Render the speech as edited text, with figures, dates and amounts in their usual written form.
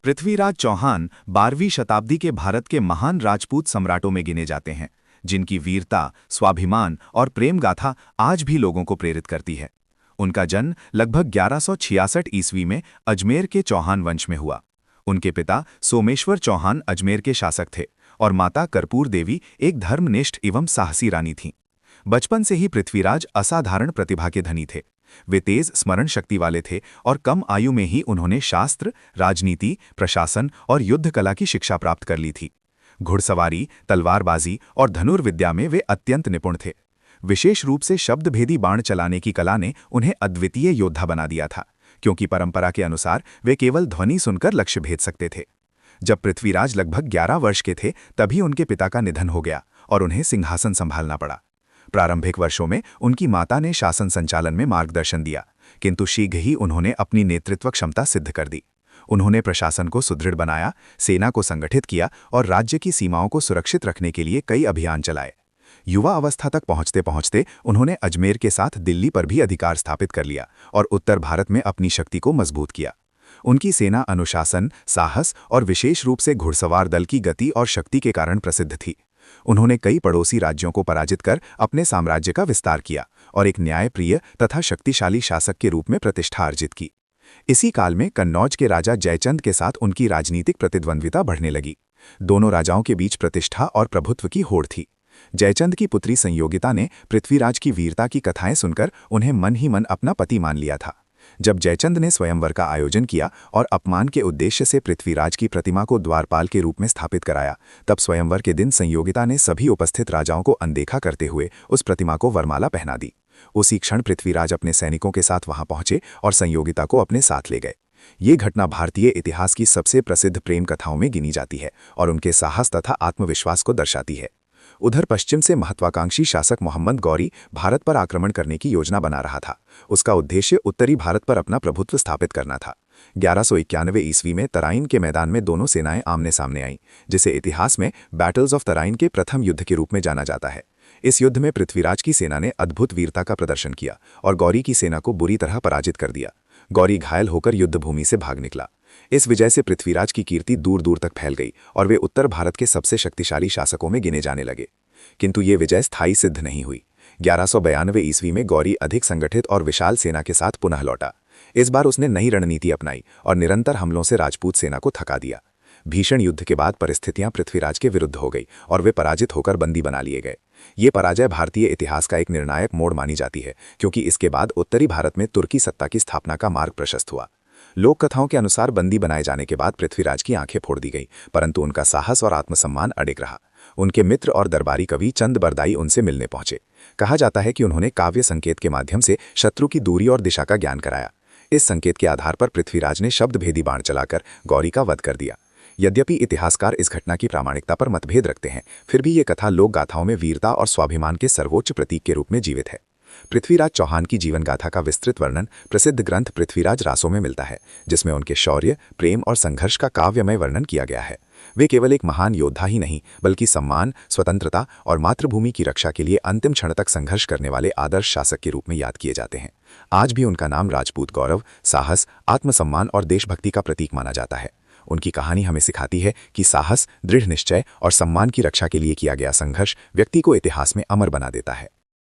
पृथ्वीराज चौहान 12वीं शताब्दी के भारत के महान राजपूत सम्राटों में गिने जाते हैं, जिनकी वीरता, स्वाभिमान और प्रेम गाथा आज भी लोगों को प्रेरित करती है। उनका जन्म लगभग 1166 ईस्वी में अजमेर के चौहान वंश में हुआ। उनके पिता सोमेश्वर चौहान अजमेर के शासक थे और माता कर्पूर देवी एक धर्मनिष्ठ एवं साहसी रानी थीं। बचपन से ही पृथ्वीराज असाधारण प्रतिभा के धनी थे। वे तेज स्मरण शक्ति वाले थे और कम आयु में ही उन्होंने शास्त्र, राजनीति, प्रशासन और युद्ध कला की शिक्षा प्राप्त कर ली थी। घुड़सवारी, तलवारबाजी और धनुर्विद्या में वे अत्यंत निपुण थे। विशेष रूप से शब्दभेदी बाण चलाने की कला ने उन्हें अद्वितीय योद्धा बना दिया था, क्योंकि परंपरा के अनुसार वे केवल ध्वनि सुनकर लक्ष्य भेद सकते थे। जब पृथ्वीराज लगभग 11 वर्ष के थे, तभी उनके पिता का निधन हो गया और उन्हें सिंहासन संभालना पड़ा। प्रारंभिक वर्षों में उनकी माता ने शासन संचालन में मार्गदर्शन दिया, किंतु शीघ्र ही उन्होंने अपनी नेतृत्व क्षमता सिद्ध कर दी। उन्होंने प्रशासन को सुदृढ़ बनाया, सेना को संगठित किया और राज्य की सीमाओं को सुरक्षित रखने के लिए कई अभियान चलाए। युवा अवस्था तक पहुंचते पहुंचते उन्होंने अजमेर के साथ दिल्ली पर भी अधिकार स्थापित कर लिया और उत्तर भारत में अपनी शक्ति को मजबूत किया। उनकी सेना अनुशासन, साहस और विशेष रूप से घुड़सवार दल की गति और शक्ति के कारण प्रसिद्ध थी। उन्होंने कई पड़ोसी राज्यों को पराजित कर अपने साम्राज्य का विस्तार किया और एक न्यायप्रिय तथा शक्तिशाली शासक के रूप में प्रतिष्ठा अर्जित की। इसी काल में कन्नौज के राजा जयचंद के साथ उनकी राजनीतिक प्रतिद्वंद्विता बढ़ने लगी। दोनों राजाओं के बीच प्रतिष्ठा और प्रभुत्व की होड़ थी। जयचंद की पुत्री संयोगिता ने पृथ्वीराज की वीरता की कथाएं सुनकर उन्हें मन ही मन अपना पति मान लिया था। जब जयचंद ने स्वयंवर का आयोजन किया और अपमान के उद्देश्य से पृथ्वीराज की प्रतिमा को द्वारपाल के रूप में स्थापित कराया, तब स्वयंवर के दिन संयोगिता ने सभी उपस्थित राजाओं को अनदेखा करते हुए उस प्रतिमा को वरमाला पहना दी। उसी क्षण पृथ्वीराज अपने सैनिकों के साथ वहां पहुंचे और संयोगिता को अपने साथ ले गए। ये घटना भारतीय इतिहास की सबसे प्रसिद्ध प्रेम कथाओं में गिनी जाती है और उनके साहस तथा आत्मविश्वास को दर्शाती है। उधर पश्चिम से महत्वाकांक्षी शासक मोहम्मद गौरी भारत पर आक्रमण करने की योजना बना रहा था। उसका उद्देश्य उत्तरी भारत पर अपना प्रभुत्व स्थापित करना था। 1191 ईस्वी में तराइन के मैदान में दोनों सेनाएं आमने सामने आईं, जिसे इतिहास में बैटल्स ऑफ तराइन के प्रथम युद्ध के रूप में जाना जाता है। इस युद्ध में पृथ्वीराज की सेना ने अद्भुत वीरता का प्रदर्शन किया और गौरी की सेना को बुरी तरह पराजित कर दिया। गौरी घायल होकर युद्धभूमि से भाग निकला। इस विजय से पृथ्वीराज की कीर्ति दूर दूर तक फैल गई और वे उत्तर भारत के सबसे शक्तिशाली शासकों में गिने जाने लगे। किंतु ये विजय स्थायी सिद्ध नहीं हुई। 1192 ईस्वी में गौरी अधिक संगठित और विशाल सेना के साथ पुनः लौटा। इस बार उसने नई रणनीति अपनाई और निरंतर हमलों से राजपूत सेना को थका दिया। भीषण युद्ध के बाद परिस्थितियां पृथ्वीराज के विरुद्ध हो गई और वे पराजित होकर बंदी बना लिए गए। ये पराजय भारतीय इतिहास का एक निर्णायक मोड़ मानी जाती है, क्योंकि इसके बाद उत्तरी भारत में तुर्की सत्ता की स्थापना का मार्ग प्रशस्त हुआ। लोक कथाओं के अनुसार बंदी बनाए जाने के बाद पृथ्वीराज की आंखें फोड़ दी गई, परंतु उनका साहस और आत्मसम्मान अडिग रहा। उनके मित्र और दरबारी कवि चंद बरदाई उनसे मिलने पहुंचे। कहा जाता है कि उन्होंने काव्य संकेत के माध्यम से शत्रु की दूरी और दिशा का ज्ञान कराया। इस संकेत के आधार पर पृथ्वीराज ने शब्दभेदी बाण चलाकर गौरी का वध कर दिया। यद्यपि इतिहासकार इस घटना की प्रामाणिकता पर मतभेद रखते हैं, फिर भी ये कथा लोक गाथाओं में वीरता और स्वाभिमान के सर्वोच्च प्रतीक के रूप में जीवित है। पृथ्वीराज चौहान की जीवन गाथा का विस्तृत वर्णन प्रसिद्ध ग्रंथ पृथ्वीराज रासों में मिलता है, जिसमें उनके शौर्य, प्रेम और संघर्ष का काव्यमय वर्णन किया गया है। वे केवल एक महान योद्धा ही नहीं, बल्कि सम्मान, स्वतंत्रता और मातृभूमि की रक्षा के लिए अंतिम क्षण तक संघर्ष करने वाले आदर्श शासक के रूप में याद किए जाते हैं। आज भी उनका नाम राजपूत गौरव, साहस, आत्मसम्मान और देशभक्ति का प्रतीक माना जाता है। उनकी कहानी हमें सिखाती है कि साहस, दृढ़ निश्चय और सम्मान की रक्षा के लिए किया गया संघर्ष व्यक्ति को इतिहास में अमर बना देता है।